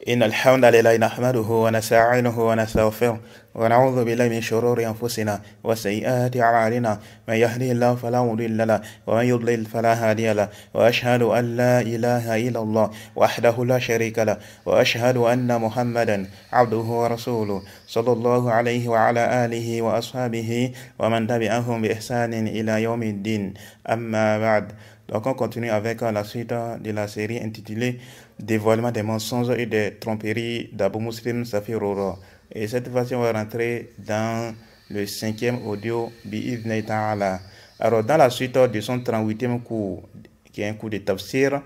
إن الحمد لله نحمده ونستعينه ونستغفره ونعوذ بالله من شرور أنفسنا وسيئات أعمالنا من يهده الله فلا مضل له ومن يضلل فلا هادي له وأشهد أن لا إله إلا الله وحده لا شريك له وأشهد أن محمدا عبده ورسوله صلى الله عليه وعلى آله وأصحابه ومن تبعهم بإحسان إلى يوم الدين أما بعد. Donc on continue avec la suite de la série intitulée Dévoilement des mensonges et des tromperies d'Abou Muslim Safir Roro. Et cette fois-ci on va rentrer dans le 5e audio Bi'idhni Ta'ala. Alors dans la suite de son 38e cours, qui est un cours de tafsir,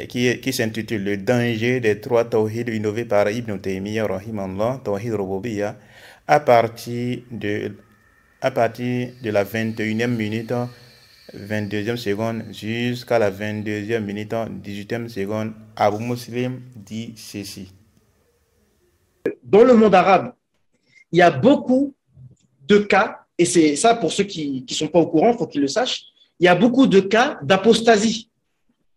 qui s'intitule Le danger des trois tawhid innovés par Ibn Taymiyyah Rahimallah, Tawhid Rububiyya, à partir de la 21e minute 22e seconde jusqu'à la 22e minute 18e seconde, Abou Muslim dit ceci. Dans le monde arabe, il y a beaucoup de cas, et c'est ça pour ceux qui ne sont pas au courant, il faut qu'ils le sachent, il y a beaucoup de cas d'apostasie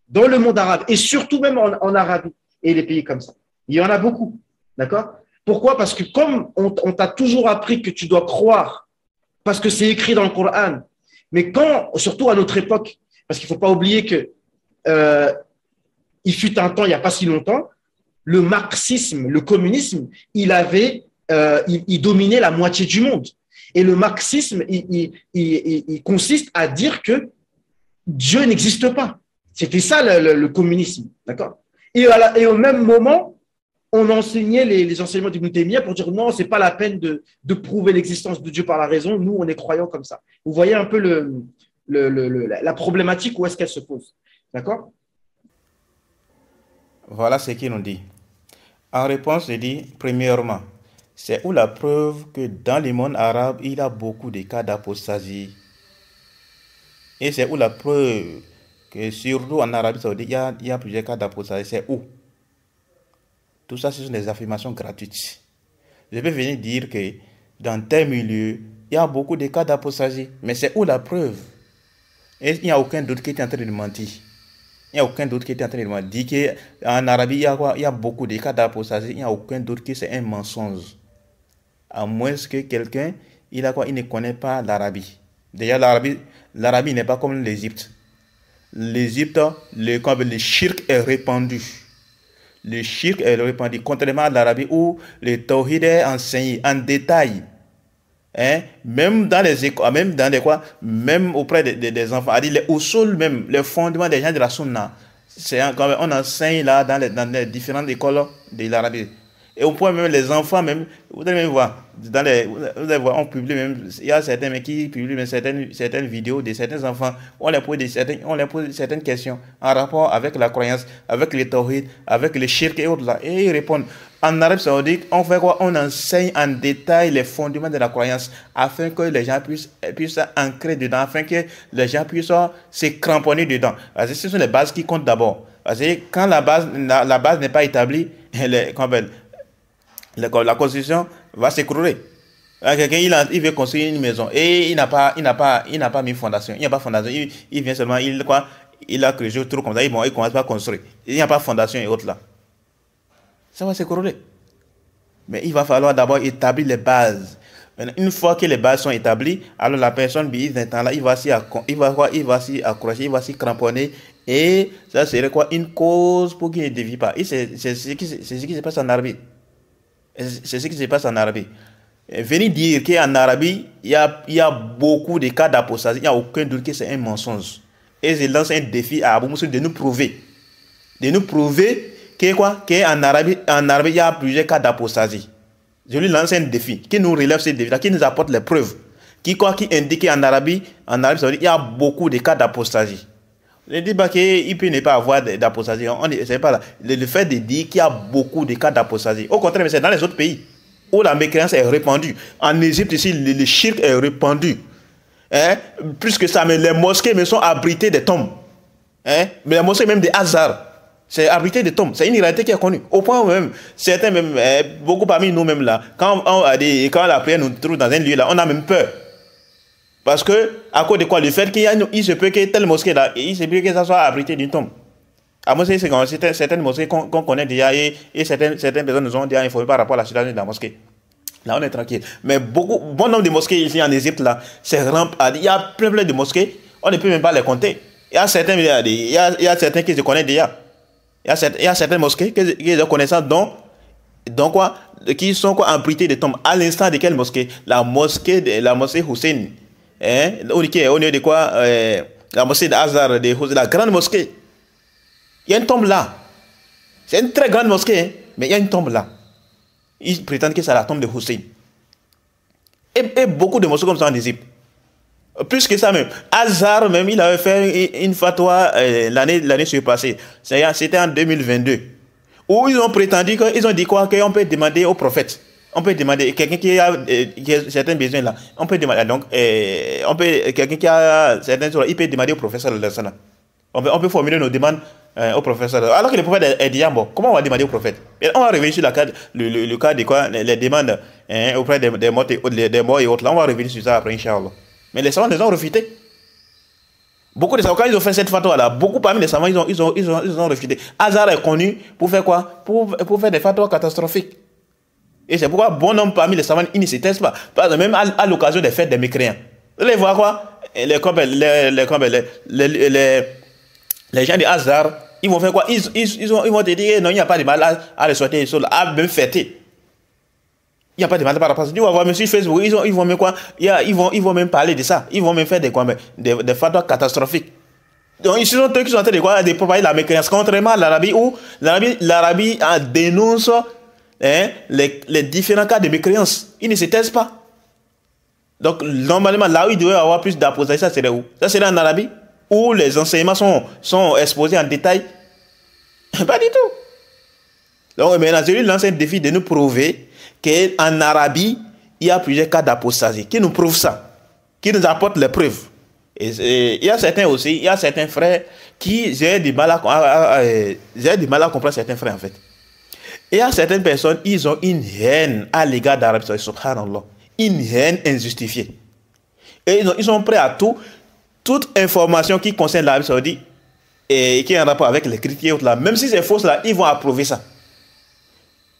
dans le monde arabe, et surtout même en Arabie et les pays comme ça. Il y en a beaucoup, d'accord? Pourquoi? Parce que comme on t'a toujours appris que tu dois croire, parce que c'est écrit dans le Coran, mais quand, surtout à notre époque, parce qu'il ne faut pas oublier que il fut un temps, il n'y a pas si longtemps, le marxisme, le communisme, il dominait la moitié du monde. Et le marxisme, il consiste à dire que Dieu n'existe pas. C'était ça le communisme, d'accord? Et au même moment, on enseignait les enseignements d'Ibn Taymiyyah pour dire non, c'est pas la peine de prouver l'existence de Dieu par la raison. Nous, on est croyants comme ça. Vous voyez un peu la problématique, où est-ce qu'elle se pose. D'accord? Voilà ce qu'il nous dit. En réponse, il dit, premièrement, c'est où la preuve que dans le monde arabe, il y a beaucoup de cas d'apostasie. Et c'est où la preuve que surtout en Arabie Saoudite, il y a plusieurs cas d'apostasie. C'est où? Tout ça, ce sont des affirmations gratuites. Je peux venir dire que dans tel milieu, il y a beaucoup de cas d'apostasie. Mais c'est où la preuve? Et il n'y a aucun doute qui est en train de mentir. Il n'y a aucun doute qui est en train de mentir. Dire qu'en Arabie, il y a beaucoup de cas d'apostasie. Il n'y a aucun doute que c'est un mensonge. À moins que quelqu'un, il ne connaît pas l'Arabie. Déjà, l'Arabie n'est pas comme l'Égypte. L'Égypte, le shirk est répandu. Le shirk est répandu, contrairement à l'Arabie où le tawhid est enseigné en détail. Hein? Même dans les écoles, même auprès des enfants, les usul même, les fondements des gens de la sunna, on enseigne là dans les différentes écoles de l'Arabie. Et au point même les enfants même, vous allez même voir, vous allez voir, on publie même, il y a certains mecs qui publient même certaines vidéos de certains enfants, on leur pose certaines questions en rapport avec la croyance, avec le tawhid, avec le shirk et autres là, et ils répondent. En Arabie Saoudite, on fait quoi? On enseigne en détail les fondements de la croyance afin que les gens puissent ancrer dedans, afin que les gens puissent se cramponner dedans. Parce que ce sont les bases qui comptent d'abord. Parce que quand la base n'est pas établie, la construction va s'écrouler. Quelqu'un il veut construire une maison et il n'a pas mis fondation. Il n'y a pas fondation. Il vient seulement, il a creusé trop comme ça. Il commence pas à construire. Il n'y a pas fondation et autres là. Ça va s'écrouler. Mais il va falloir d'abord établir les bases. Maintenant, une fois que les bases sont établies, alors la personne, il va s'y accrocher, il va s'y cramponner. Et ça serait quoi? Une cause pour qu'il ne dévie pas. Et c'est ce qui se passe en Arabie. C'est ce qui se passe en Arabie. Venir dire qu'en Arabie, il y a beaucoup de cas d'apostasie, il n'y a aucun doute que c'est un mensonge. Et je lance un défi à Abou Muslim de nous prouver. Qu'en Arabie, il y a plusieurs cas d'apostasie. Je lui lance un défi, qui nous relève ce défi-là, qui nous apporte les preuves. Qui indique qu'en Arabie Saoudite, il y a beaucoup de cas d'apostasie. Je dis pas qu'il peut ne pas avoir d'apostasie. C'est pas là. Le fait de dire qu'il y a beaucoup de cas d'apostasie. Au contraire, c'est dans les autres pays où la mécréance est répandue. En Égypte, ici, le shirk est répandu. Hein? Plus que ça, mais les mosquées me sont abritées des tombes. Hein? Mais les mosquées, même des hasards, c'est abrité des tombes. C'est une réalité qui est connue. Au point où même, certains, même, beaucoup parmi nous-mêmes là, quand la prière nous trouve dans un lieu là, on a même peur. Parce que, à cause de quoi? Le fait qu'il se peut que telle mosquée là, il se peut que ça soit abrité d'une tombe. À moi, c'est certaines mosquées qu'on connaît déjà et certaines personnes nous ont déjà informé par rapport à la situation de la mosquée. Là, on est tranquille. Mais bon nombre de mosquées ici en Égypte, là, il y a plein de mosquées, on ne peut même pas les compter. Il y a certains qui se connaissent déjà. Il y a certaines mosquées qui ont connaissance, qui sont abrités de tombes. À l'instant de quelle mosquée? La mosquée Hussein. Hein? Au niveau de quoi? La mosquée d'Azhar, la grande mosquée. Il y a une tombe là. C'est une très grande mosquée, hein? Mais il y a une tombe là. Ils prétendent que c'est la tombe de Hussein. Et beaucoup de mosquées comme ça en Égypte. Plus que ça même. Azhar même, il avait fait une fatwa l'année surpassée. C'était en 2022. Où ils ont prétendu, ils ont dit quoi? Qu'on peut demander au prophète. On peut demander, quelqu'un qui a certains besoins là. On peut demander, donc, quelqu'un qui a certains choses, il peut demander au professeur de ça. On peut formuler nos demandes au professeur. Alors que le prophète est dit, bon, comment on va demander au prophète? Et on va revenir sur le cas de quoi? Les demandes auprès des morts et autres. Là, on va revenir sur ça après, Inch'Allah. Mais les savants les ont refutés. Beaucoup de savants, quand ils ont fait cette fatwa là, beaucoup parmi les savants, ils ont refuté. Azhar est connu pour faire quoi? Pour faire des fatwas catastrophiques. Et c'est pourquoi bon nombre parmi les savants, ils ne se taisent pas. Par exemple, même à l'occasion des fêtes des mécréants. Vous allez voir quoi? Les gens de Azhar, ils vont faire quoi? Ils vont te dire non, il n'y a pas de mal à les souhaiter, à même fêter. Il n'y a pas de mal par rapport à ça. Tu vas voir, même sur Facebook, ils vont même quoi? Ils vont même parler de ça. Ils vont même faire des fatwas catastrophiques. Donc, ils sont eux qui sont en train de quoi? De propager la mécréance. Contrairement à l'Arabie, où l'Arabie dénonce les différents cas de mécréance. Ils ne se taisent pas. Donc, normalement, là où il devrait y avoir plus d'apostasie, ça serait où? Ça serait en Arabie, où les enseignements sont exposés en détail. Pas du tout. Donc, maintenant, je lui lance un défi de nous prouver qu'en Arabie, il y a plusieurs cas d'apostasie. Qui nous prouve ça? Qui nous apporte les preuves? Et il y a certains frères qui, j'ai du mal à comprendre certains frères en fait. Il y a certaines personnes, ils ont une haine à l'égard d'Arabie Saoudite, subhanallah. Une haine injustifiée. Et ils sont prêts à toute information qui concerne l'Arabie Saoudite et qui est en rapport avec les critiques là, même si c'est faux là, ils vont approuver ça.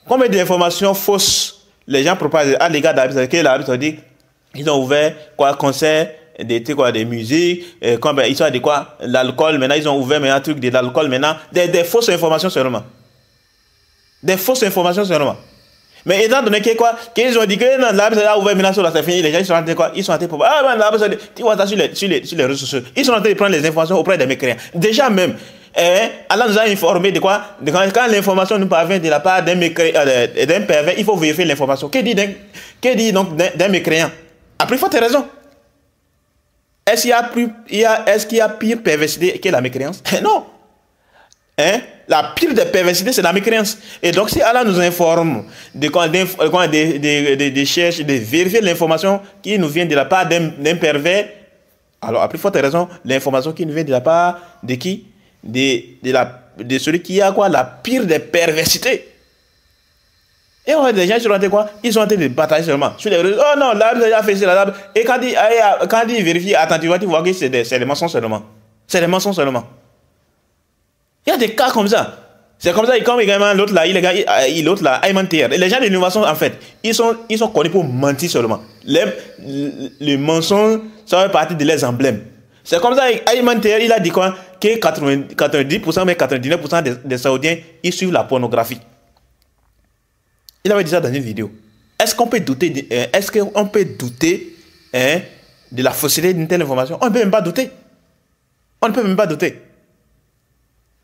Combien d'informations fausses les gens propagent à l'égard d'Arabie Saoudite, que l'Arabie Saoudite, ils ont ouvert concert, des musiques, ils ont dit quoi, l'alcool, maintenant ils ont ouvert un truc de l'alcool, maintenant, des fausses informations seulement. Des fausses informations seulement. Mais étant donné que quoi, qu'ils ont dit que l'Arabie Saoudite a ouvert maintenant sur la c'est fini, les gens ils sont en train de quoi, ils sont en train de l'Arabie Saoudite, tu vois ça sur les réseaux sociaux, ils sont en train de prendre les informations auprès des mécréants. Déjà même, Allah nous a informé de quoi? Quand l'information nous parvient de la part d'un pervers, il faut vérifier l'information. Que dit donc d'un mécréant? Après, il faut tes raisons. Est-ce qu'il y a pire perversité que la mécréance? Non. La pire des perversités, c'est la mécréance. Et donc, si Allah nous informe de chercher, de vérifier l'information qui nous vient de la part d'un pervers, alors, après, il faut tes raisons, l'information qui nous vient de la part de qui? De celui qui a quoi? La pire des perversités. Et on a des gens qui sont en train de quoi? Ils sont en train de batailler seulement sur les réseaux. Oh non, là, vous avez fait ça, là. Et quand ils vérifient attentivement, tu vois que c'est des mensonges seulement. C'est des mensonges seulement. Il y a des cas comme ça. C'est comme ça, comme également l'autre là, l'autre là, Ayman Théer. Les gens de l'innovation, en fait, ils sont connus pour mentir seulement. Le mensonge, ça fait partie de leurs emblèmes. C'est comme ça, Ayman Théer, il a dit quoi? Que 90%, mais 99% des Saoudiens, ils suivent la pornographie. Il avait dit ça dans une vidéo. Est-ce qu'on peut douter de la fausseté d'une telle information? On ne peut même pas douter. On ne peut même pas douter.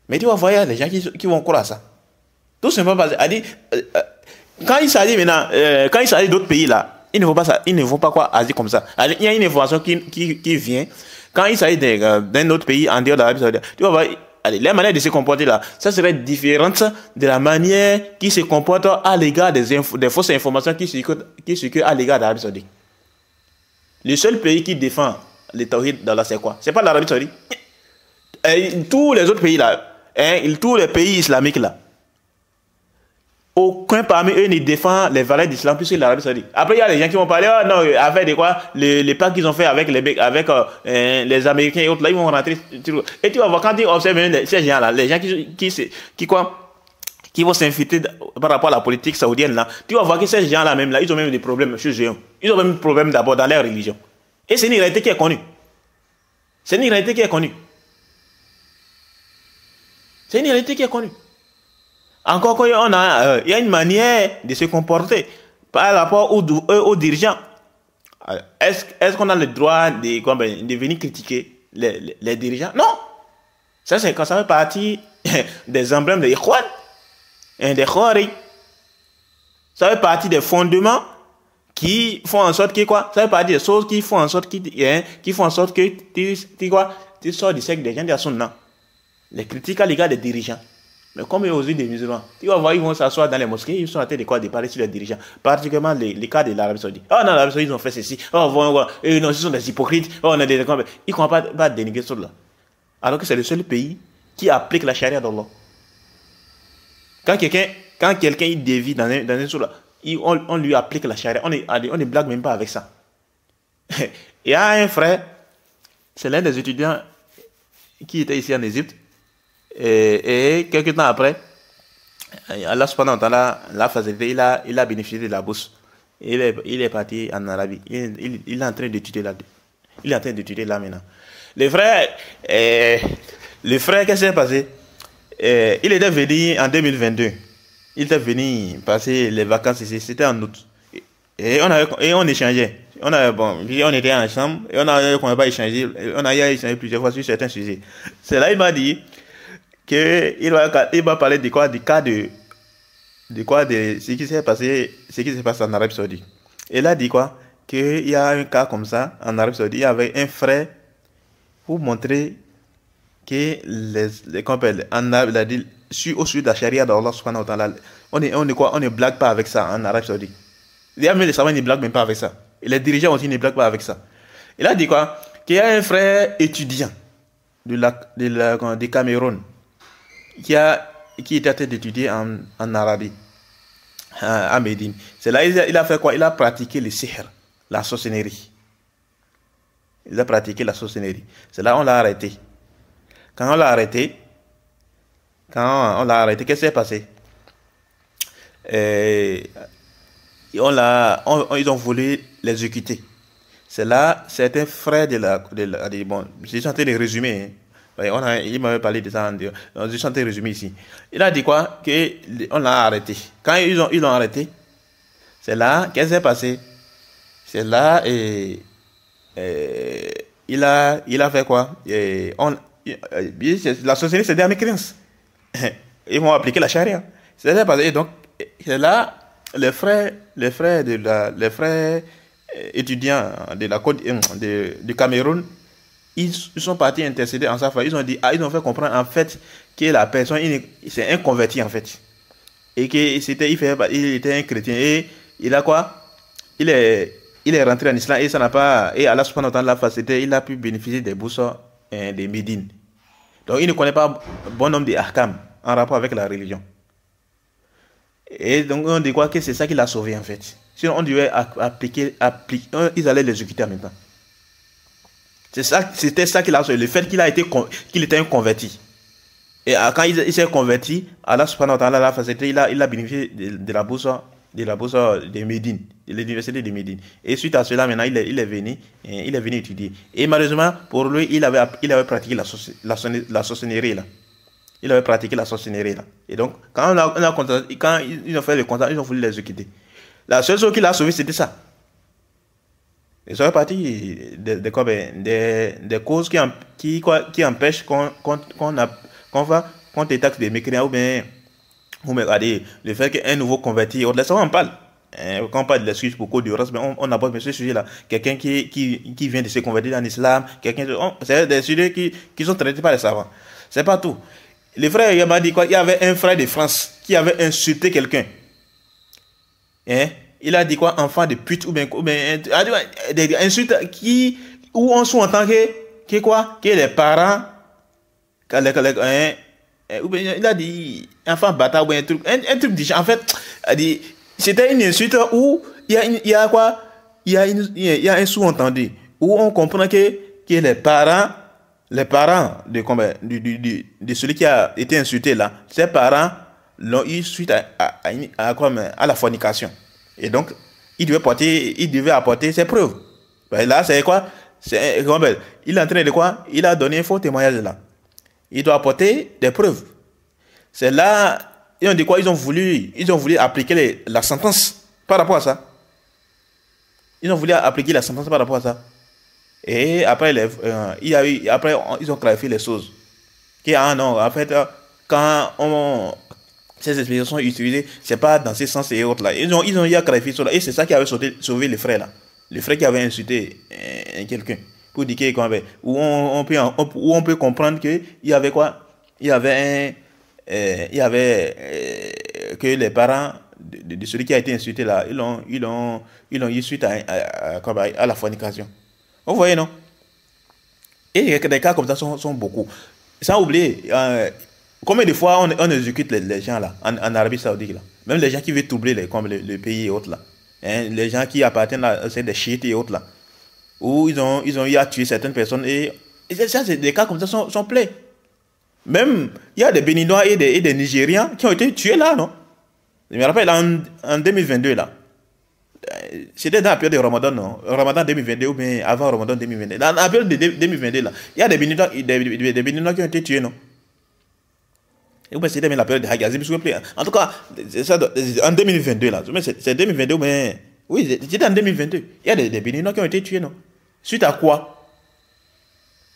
Mais tu vas voir, il y a des gens qui vont croire à ça. Tout simplement parce que, quand il s'agit maintenant, quand il s'agit d'autres pays là, il ne faut pas quoi agir comme ça. Il y a une information qui vient. Quand il s'agit d'un autre pays en dehors de l'Arabie Saoudite, tu vas voir, la manière de se comporter là, ça serait différente de la manière qui se comporte à l'égard des fausses informations qui circulent à l'égard de l'Arabie Saoudite. Le seul pays qui défend les tawhid dans la c'est quoi? C'est pas l'Arabie Saoudite. Tous les autres pays là, tous les pays islamiques là, Aucun parmi eux ne défend les valeurs d'islam plus que l'Arabie Saoudite. Après, il y a les gens qui vont parler, oh non, avec de quoi, les pactes qu'ils ont fait avec les Américains et autres, là, ils vont rentrer. Et tu vas voir, quand tu observes ces gens-là, les gens qui vont s'infiltrer par rapport à la politique saoudienne, là, tu vas voir que ces gens-là, même là, ils ont même des problèmes chez eux. Ils ont même des problèmes d'abord dans leur religion. Et c'est une réalité qui est connue. C'est une réalité qui est connue. C'est une réalité qui est connue. Encore qu'il y a une manière de se comporter par rapport aux dirigeants. Est-ce qu'on a le droit de venir critiquer les dirigeants? Non. Ça fait partie des emblèmes des Ikhwan, des Khouari. Ça fait partie des fondements qui font en sorte que quoi? Ça fait partie des choses qui font en sorte que tu sors du cercle des gens de la Sunna. Les critiques à l'égard des dirigeants. Mais comme aux yeux des musulmans, tu vas voir, ils vont s'asseoir dans les mosquées, ils sont en train de parler sur les dirigeants, particulièrement les cas de l'Arabie Saoudite. Oh non, l'Arabie Saoudite, ils ont fait ceci. Oh, non, ils sont des hypocrites. Oh, on a des... Ils ne comprennent pas dénigrer cela. Alors que c'est le seul pays qui applique la charia d'Allah. Quand quelqu'un il dévie dans un soula, on lui applique la charia. On ne blague même pas avec ça. Il y a un frère, c'est l'un des étudiants qui était ici en Égypte. Et quelques temps après, Allah subhanahu wa ta'ala l'a facilité, il a bénéficié de la bourse. Il est parti en Arabie. Il est en train d'étudier là. Il est en train d'étudier là maintenant. Le frère, qu'est-ce qui s'est passé? Il était venu en 2022. Il était venu passer les vacances ici. C'était en août. Et on échangeait. On était ensemble et on n'a pas échangé. On a échangé plusieurs fois sur certains sujets. C'est là il m'a dit qu'il va parler de quoi, du cas de ce qui s'est passé en Arabie Saoudite. Et il a dit quoi, qu'il y a un cas comme ça en Arabie Saoudite. Il y avait un frère pour montrer que en Arabie, il a dit, au sud de la charia d'Allah subhanahu wa ta'ala, on ne blague pas avec ça en Arabie Saoudite. Il y a même les savants ne blaguent même pas avec ça. Et les dirigeants aussi ne blaguent pas avec ça. Il a dit quoi, qu'il y a un frère étudiant du Cameroun qui était en train d'étudier en Arabie, à Médine. C'est là il a fait quoi? Il a pratiqué le sihr, la sorcellerie. Il a pratiqué la sorcellerie. C'est là on l'a arrêté. Quand on l'a arrêté, qu'est-ce qui s'est passé? Ils ont voulu l'exécuter. C'est là, certains frères bon, je suis en train de résumer, hein. Il m'avait parlé de ça, je suis en train de résumer ici. Il a dit quoi? On l'a arrêté. Quand ils l'ont arrêté, c'est là, qu'est-ce qui s'est passé? C'est là, il a fait quoi? La société, c'est des Américains. Ils vont appliquer la charia. C'est là, et donc, c'est là, les frères étudiants du Cameroun, ils sont partis intercéder en sa faveur. Ils ont fait comprendre en fait que la personne, c'est un converti en fait. Et que il était un chrétien. Et il a quoi? Il est rentré en islam et ça n'a pas. Et Allah subhanahu wa ta'ala l'a facilité, il a pu bénéficier des bourses des Médine. Donc il ne connaît pas bon nombre de ahkam en rapport avec la religion. Et donc on dit quoi, que c'est ça qui l'a sauvé en fait. Sinon on devait appliquer, ils allaient l'exécuter en même temps. C'était ça qui l'a sauvé, le fait qu'il était un converti. Et quand il s'est converti, Allah subhanahu wa ta'ala l'a facilité, il a bénéficié de la bourse de Médine, de l'université de Médine. Et suite à cela, maintenant, il est venu étudier. Et malheureusement, pour lui, il avait pratiqué la sorcellerie là. Il avait pratiqué la sorcellerie là. Et donc, quand ils ont fait le constat, ils ont voulu l'exécuter. La seule chose qui l'a sauvé, c'était ça. Et ça fait partie des causes qui empêchent qu'on te taxe des mécréants ou bien le fait qu'un nouveau converti, on en parle. Quand on parle de l'excuse pour cause du race, on aborde ce sujet-là. Quelqu'un qui vient de se convertir en islam, c'est des sujets qui sont traités par les savants. C'est pas tout. Le frère, il m'a dit quoi? Il y avait un frère de France qui avait insulté quelqu'un. Il a dit quoi? Enfant de pute ou bien des insultes où on sous-entend que les parents, ou bien il a dit enfant bâtard ou un truc différent. En fait, C'était une insulte où il y a quoi? Il y a un sous-entendu où on comprend que les parents de celui qui a été insulté là, ses parents l'ont eu suite à la fornication. Et donc, il devait apporter ses preuves. Ben là, c'est quoi? Il est en train de quoi? Il a donné un faux témoignage là. Il doit apporter des preuves. C'est là, ils ont dit quoi? Ils ont voulu appliquer la sentence par rapport à ça. Ils ont voulu appliquer la sentence par rapport à ça. Et après, ils ont clarifié les choses. Non, en fait, ces explications sont utilisées, c'est pas dans ce sens et autres là. Ils ont clarifié cela. Et c'est ça qui avait sauvé les frères là. Les frères qui avaient insulté quelqu'un. Pour dire où on peut comprendre qu'il y avait quoi? Il y avait que les parents de celui qui a été insulté là, ils l'ont eu suite à la fornication. Vous voyez, non? Et des cas comme ça sont beaucoup. Sans oublier, combien de fois on exécute les gens là, en Arabie Saoudite là? Même les gens qui veulent troubler le pays et autres là. Hein, les gens qui appartiennent à des chiites et autres là. Où ils ont eu à tuer certaines personnes. Et ça, des cas comme ça sont pleins. Même, il y a des Béninois et des Nigérians qui ont été tués là, non? Je me rappelle en 2022 là. C'était dans la période de Ramadan, non? Ramadan 2022 ou bien avant Ramadan 2022. Dans la période de 2022 là, il y a des Béninois qui ont été tués, non? Et bien c'était même la période de Hagazim, s'il vous plaît. En tout cas, ça, en 2022 là. C'est 2022, mais oui, c'était en 2022. Il y a des Béninois qui ont été tués, non? Suite à quoi?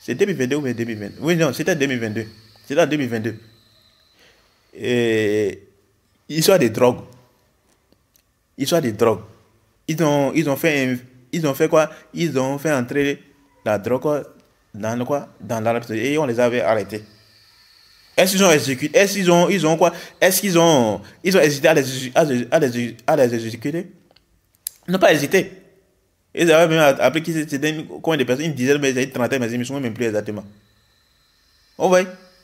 C'est 2022 ou bien 2022? Oui, non, c'était 2022. C'était en 2022. Et histoire des drogues. Histoire des drogues. Ils ont fait quoi? Ils ont fait entrer la drogue dans l'Arabie Saoudite et on les avait arrêtés. Est-ce qu'ils ont exécuté? Est-ce qu'ils ont quoi? Est-ce qu'ils ont hésité à les exécuter? Ils n'ont pas hésité. Ils avaient même appris qu'ils étaient combien de personnes? Une dizaine, mais une trentaine, mais ils ne sont même plus exactement. Oh oui.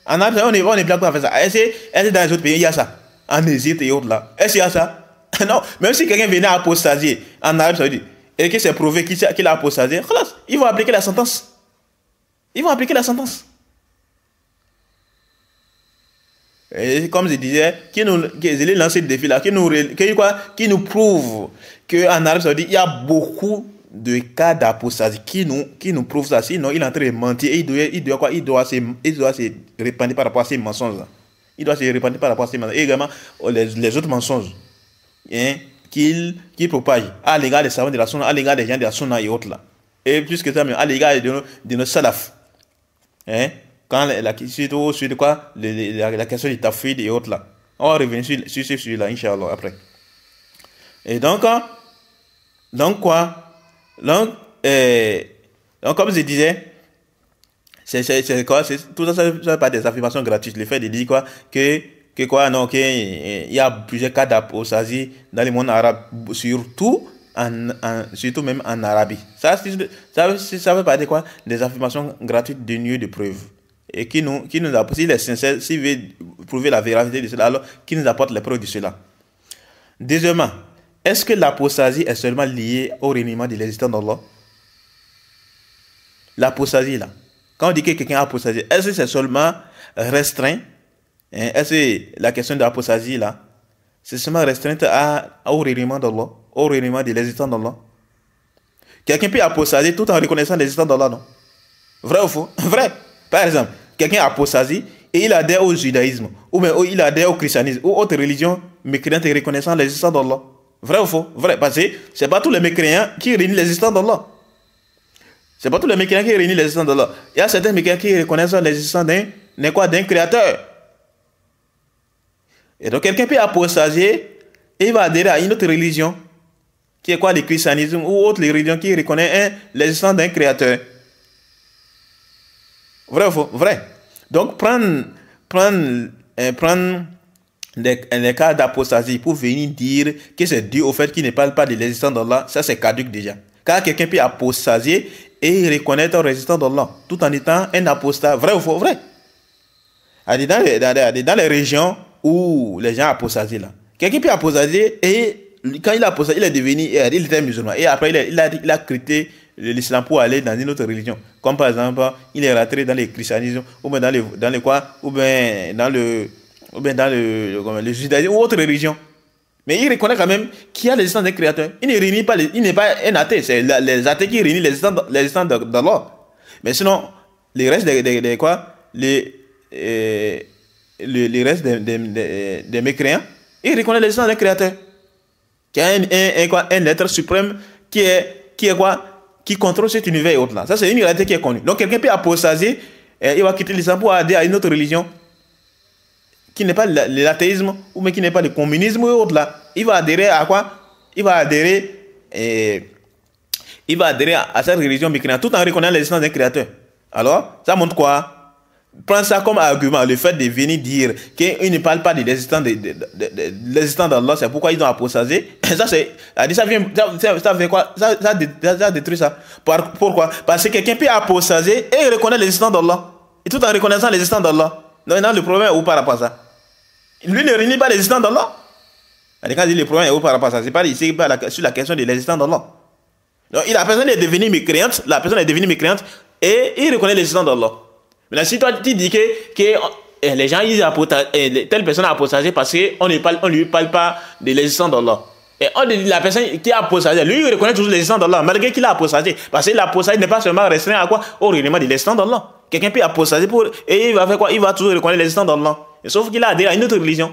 En Arabie Saoudite, on est blague pour faire ça. Est-ce que dans les autres pays, il y a ça? En Égypte et autres là. Est-ce qu'il y a ça? Non, même si quelqu'un venait à apostasier en Arabie Saoudite et que c'est prouvé qu'il a apostasié, ils vont appliquer la sentence. Ils vont appliquer la sentence. Et comme je disais, qu'ils aient lancé le défi là, qui nous prouve qu'en Arabie Saoudite, il y a beaucoup de cas d'apostasie qui nous prouvent ça. Sinon, il est en train de mentir et il doit se répandre par rapport à ces mensonges là. Il doit se répandre par rapport à ces mensonges. Et également, les autres mensonges qu'il propage à l'égard des savants de la sunna, à l'égard des gens de la sunna et autres là. Et plus que ça, même à l'égard de nos salafs. Quand la question du tafwid et autres là. On va revenir sur ce sujet là, Inch'Allah, après. Et donc quoi? Donc, comme je disais, c'est quoi? Tout ça, c'est pas des affirmations gratuites. Le fait de dire quoi? Il y a plusieurs cas d'apostasie dans le monde arabe, surtout même en Arabie. Ça veut pas dire quoi? Des affirmations gratuites dénuées de preuves. Et qui nous apporte, s'il est sincère, s'il veut prouver la véracité de cela, alors qui nous apporte les preuves de cela. Deuxièmement, est-ce que l'apostasie est seulement liée au reniement de l'existence d'Allah? L'apostasie là, quand on dit que quelqu'un a apostasie, est-ce que c'est seulement restreint? Est-ce que la question de l'apostasie là, c'est seulement restreinte au reniement d'Allah, au reniement de l'existence d'Allah? Quelqu'un peut apostasier tout en reconnaissant l'existence d'Allah, non? Vrai ou faux? Vrai. Par exemple, quelqu'un apostasie et il adhère au judaïsme, ou bien il adhère au christianisme, ou autre religion mécréante et reconnaissant l'existence d'Allah. Vrai ou faux? Vrai. Parce que ce n'est pas tous les mécréants qui renient l'existence d'Allah. Ce n'est pas tous les mécréants qui renient l'existence d'Allah. Il y a certains mécréants qui reconnaissent l'existence d'un créateur. Et donc quelqu'un peut apostasier et il va adhérer à une autre religion, qui est quoi, le christianisme, ou autre religion qui reconnaît l'existence d'un créateur. Vrai ou faux? Vrai. Donc, prendre les cas d'apostasie pour venir dire que c'est dû au fait qu'il ne parle pas de l'existence d'Allah, ça c'est caduc déjà. Car quelqu'un peut apostasier et reconnaître l'existence d'Allah, tout en étant un apostat. Vrai ou faux? Vrai. Dans les régions où les gens apostasient là, Quelqu'un peut apostaser et quand il a apostaser, il est devenu, il était musulman. Et après, il a quitté l'islam pour aller dans une autre religion. Comme par exemple, il est rentré dans le christianisme, ou bien dans le quoi, ou bien dans le judaïsme ou autre religion. Mais il reconnaît quand même qu'il y a l'existence d'un créateur. Il ne réunit pas, il n'est pas un athée. C'est les athées qui réunissent l'existence d'Allah. Mais sinon, les restes des quoi, les restes des mécréants, ils reconnaissent l'existence d'un créateur. Qui a un être suprême qui est quoi, qui contrôle cet univers et autres là. Ça, c'est une réalité qui est connue. Donc, quelqu'un peut apostaser, il va quitter l'islam pour adhérer à une autre religion qui n'est pas l'athéisme ou même qui n'est pas le communisme ou autre là. Il va adhérer à quoi? Il va adhérer à cette religion mécréante tout en reconnaissant l'existence d'un créateur. Alors, ça montre quoi? Prends ça comme argument, le fait de venir dire qu'ils ne parlent pas de l'existence d'Allah, c'est pourquoi ils ont apostasé. Ça, ça fait quoi? Ça détruit ça. Pourquoi? Parce que quelqu'un peut apostaser et reconnaître l'existence d'Allah. Et tout en reconnaissant l'existence d'Allah. Non, le problème est où par rapport à ça? Lui ne renie pas l'existence d'Allah. Quand il dit le problème est où par rapport à ça, c'est pas ici sur la question de l'existence d'Allah. Donc, la personne est devenue mécréante, et il reconnaît l'existence d'Allah. Maintenant, si toi tu dis que les gens, telle personne a apostasé parce qu'on ne lui parle pas de l'existence d'Allah. Et la personne qui a apostasé, lui, il reconnaît toujours l'existence d'Allah, malgré qu'il a apostasé. Parce que l'apostasé n'est pas seulement restreint à quoi? Au règlement de l'existence d'Allah. Quelqu'un peut apostaser et il va faire quoi? Il va toujours reconnaître l'existence d'Allah. Sauf qu'il a adhéré à une autre religion.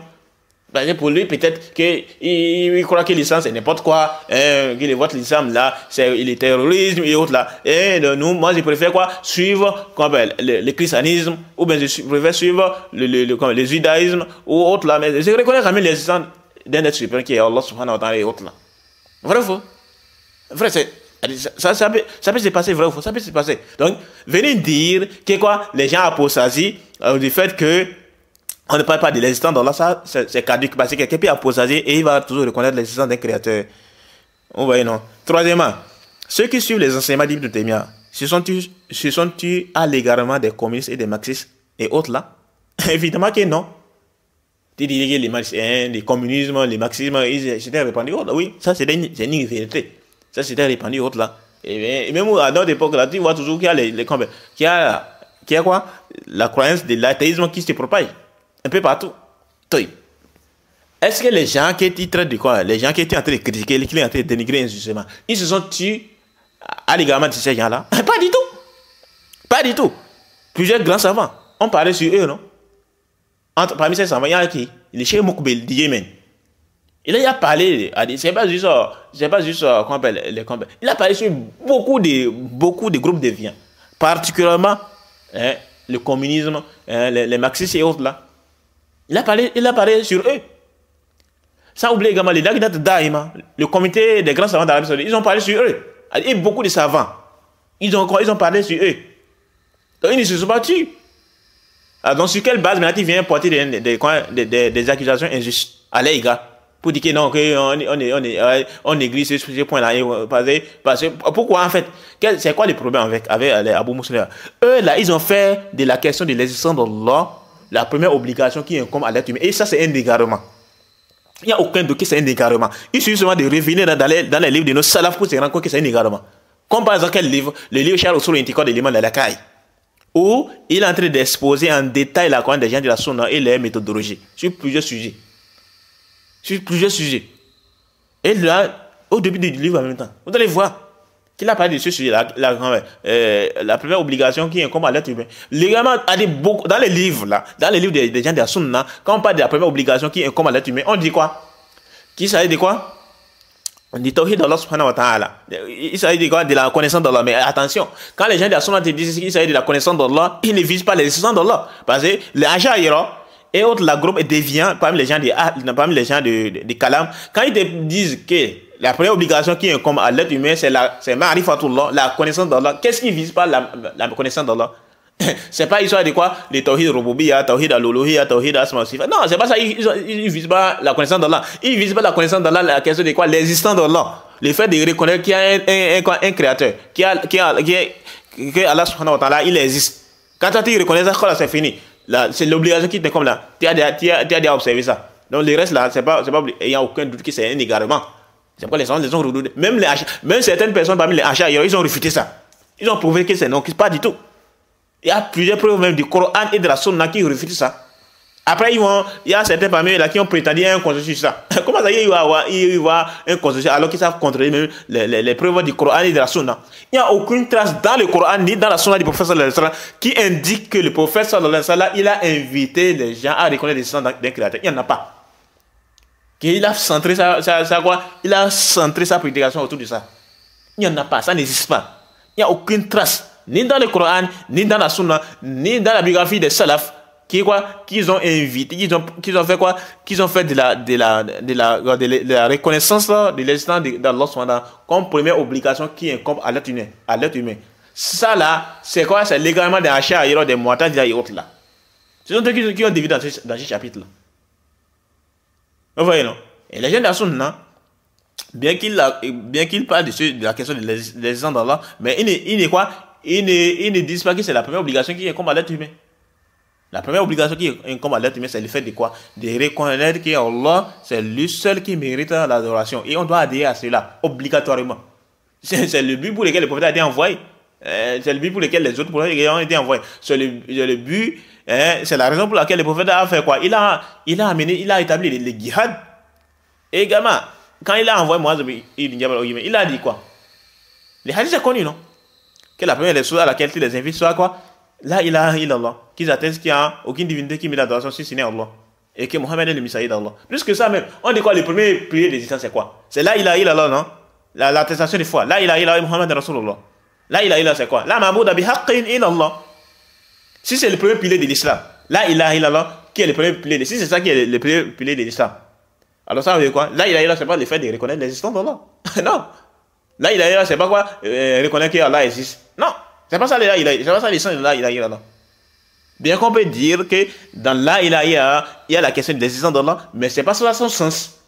Parce que pour lui, peut-être qu'il croit que l'islam c'est n'importe quoi, qu'il voit l'islam là, c'est le terrorisme et autres là. Et moi je préfère quoi? Suivre le christianisme, ou bien je préfère suivre le judaïsme ou autre là. Mais je reconnais quand même l'existence d'un être suprême qui est Allah subhanahu wa ta'ala et autres là. Vrai ou faux? Vrai, ça peut se passer, vrai ou faux? Ça peut se passer. Donc, venez dire que quoi? Les gens apostasie du fait que on ne parle pas de l'existence d'Allah, ça c'est caduc parce que quelqu'un peut apostaser et il va toujours reconnaître l'existence d'un créateur. Vous voyez, non? Troisièmement, ceux qui suivent les enseignements d'Ibn Taymiyyah, ce sont-ils à l'égarement des communistes et des marxistes et autres là? Évidemment que non. Tu dis que les marxiens, les communismes, les marxismes, ils s'étaient répandus autres. Oui, ça c'est une vérité. Ça s'était répandu autres là. Et même à notre époque là, tu vois toujours qu'il y a qu'il y a quoi? La croyance de l'athéisme qui se propage. Un peu partout. Est-ce que les gens qui étaient traitent de quoi? Les gens qui étaient en train de critiquer, qui étaient en train de dénigrer injustement, ils se sont tués à l'égarement de ces gens-là? Pas du tout. Pas du tout. Plusieurs grands savants ont parlé sur eux, non? Parmi ces savants, il y a qui? Le Cheikh Moukbel du Yémen. Il a parlé, c'est pas juste qu'on appelle les compères. Il a parlé sur beaucoup de groupes déviants. Particulièrement le communisme, les marxistes et autres là. Il a parlé sur eux. Sans oublier également les Lagdat Daïma, le comité des grands savants d'Arabie Saoudite, ils ont parlé sur eux. Et beaucoup de savants, ils ont parlé sur eux. Donc ils ne se sont pas tués. Alors, donc sur quelle base maintenant ils viennent porter des accusations injustes à l'égard pour dire que non, on néglige ce point-là. Parce que pourquoi en fait? C'est quoi le problème avec Abou Moussoulia? Eux là, ils ont fait de la question de l'existence d'Allah la première obligation qui incombe à l'être humain. Et ça, c'est un égarement. Il n'y a aucun doute que c'est un égarement. Il suffit seulement de revenir dans les livres de nos salafs pour se rendre compte que c'est un égarement. Comme par exemple, quel livre? Le livre Charles Oussoul Intikad de l'imam de la Caille, où il est en train d'exposer en détail la croyance des gens de la Sunna et les méthodologies sur plusieurs sujets. Et là, au début du livre en même temps, vous allez voir qu'il a parlé de ce sujet, la première obligation qui incombe à l'être humain. Légalement, dans les livres des gens de la Sunna, quand on parle de la première obligation qui incombe à l'être humain, on dit quoi? Qu'il s'agit de quoi? On dit Tawhid d'Allah subhanahu wa ta'ala. Il s'agit de quoi? De la connaissance d'Allah. Mais attention, quand les gens de la Sunna te disent qu'il s'agit de la connaissance d'Allah, ils ne visent pas l'existence d'Allah. Parce que les Ash'aïra et autres, la groupe déviant parmi les gens de Kalam, quand ils te disent que la première obligation qui incombe à l'être humain, c'est Ma'rifatullah, la connaissance d'Allah. Qu'est-ce qu'ils visent par la connaissance d'Allah? C'est pas histoire de quoi? Le Tawhid Rububiyya, Tawhid Al-Uluhiyya, Tawhid Asma wa Sifat. Non, c'est pas ça. Ils visent pas la connaissance d'Allah. Ils visent pas la connaissance d'Allah, la question de quoi? L'existence d'Allah. Le fait de reconnaître qu'il y a un créateur, que Allah subhanahu wa ta'ala, il existe. Quand tu reconnais ça, c'est fini. C'est l'obligation qui te comme là. Tu as déjà observé ça. Donc le reste là, il n'y a aucun doute que c'est un égarement. C'est pourquoi les gens les ont redoutés. Même certaines personnes parmi les Ash'arites, ils ont refuté ça. Ils ont prouvé que c'est non, pas du tout. Il y a plusieurs preuves même du Coran et de la Sunna qui refutent ça. Après, il y a certains parmi eux là qui ont prétendu un consensus sur ça. Comment ça, il va y avoir un consensus alors qu'ils savent contrôler même les preuves du Coran et de la Sunna? Il n'y a aucune trace dans le Coran ni dans la Sunna du prophète sallallahu alayhi wa sallam qui indique que le prophète sallallahu alayhi wa sallam, il a invité les gens à reconnaître les descendants d'un créateur. Il n'y en a pas. Il a centré il a centré sa prédication autour de ça. Il n'y en a pas, ça n'existe pas. Il n'y a aucune trace, ni dans le Coran, ni dans la Sunna, ni dans la biographie des Salaf, qu'ils ont invité, qu'ils ont fait quoi? Qu'ils ont fait de la reconnaissance de l'existence d'Allah subhanahu comme première obligation qui incombe à l'être humain. Ça là, c'est quoi? C'est légalement des achats, des Mu'tazila et autres là. Ce sont eux qui ont dévié dans ce chapitre là. Vous voyez, non? Et les gens de la Sunna, bien qu'ils parlent de la question de l'existence d'Allah, mais ils ne disent pas que c'est la première obligation qui incombe à l'être humain. La première obligation qui incombe à l'être humain, c'est le fait de quoi? De reconnaître qu'Allah, c'est lui seul qui mérite l'adoration. Et on doit adhérer à cela, obligatoirement. C'est le but pour lequel le prophète a été envoyé. C'est le but pour lequel les autres prophètes ont été envoyés. C'est le but, c'est la raison pour laquelle le prophète a fait quoi? Il a établi le djihad. Et également, quand il a envoyé Muaz il a dit quoi? Les hadiths c'est connu, non? Que la première des choses à laquelle tu les invites soit quoi? La ilaha illallah. Qu'ils attestent qu'il n'y a aucune divinité qui met l'adoration si ce n'est Allah. Et que Mohammed est le Messiah d'Allah. Plus que ça même, on dit quoi? Le premier pilier d'existence c'est quoi? C'est la ilaha illallah, non? L'attestation des foi. La ilaha illallah Mohammed Rasulullah. La ilaha illallah c'est quoi? La ma'bouda bihaqqin illallah. Si c'est le premier pilier de l'islam, la ilaha illallah qui est le premier pilier si c'est ça qui est le premier pilier de l'islam. Alors ça veut dire quoi? La ilaha illallah c'est pas le fait de reconnaître l'existence d'Allah. Non. La ilaha illallah c'est pas quoi? Reconnaître qu'Allah existe. Non. C'est pas ça la ilaha illallah. C'est pas ça l'essence de la ilaha illallah. Bien qu'on peut dire que dans la ilaha illallah, il y a la question de l'existence d'Allah, mais c'est pas ça son sens.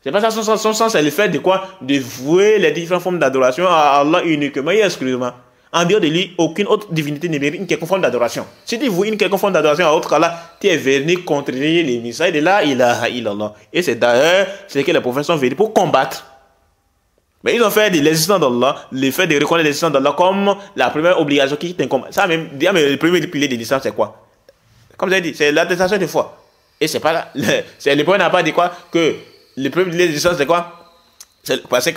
C'est pas ça son sens. Son sens c'est le fait de quoi? De vouer les différentes formes d'adoration à Allah uniquement et exclusivement. En dehors de lui, aucune autre divinité ne mérite une quelconque forme d'adoration. Si tu voues une quelconque forme d'adoration à autre Allah, tu es venu contredire les messages de la ilaha illallah. Et c'est d'ailleurs ce que les prophètes sont venus pour combattre. Mais ils ont fait de l'existence d'Allah, le fait de reconnaître l'existence d'Allah comme la première obligation qui t'incombe. Ça même, mais le premier pilier de l'islam, c'est quoi? Comme j'ai dit, c'est l'attestation de foi. Et c'est pas là. Le point n'a pas dit quoi? Que le premier pilier de l'islam, c'est quoi? Parce que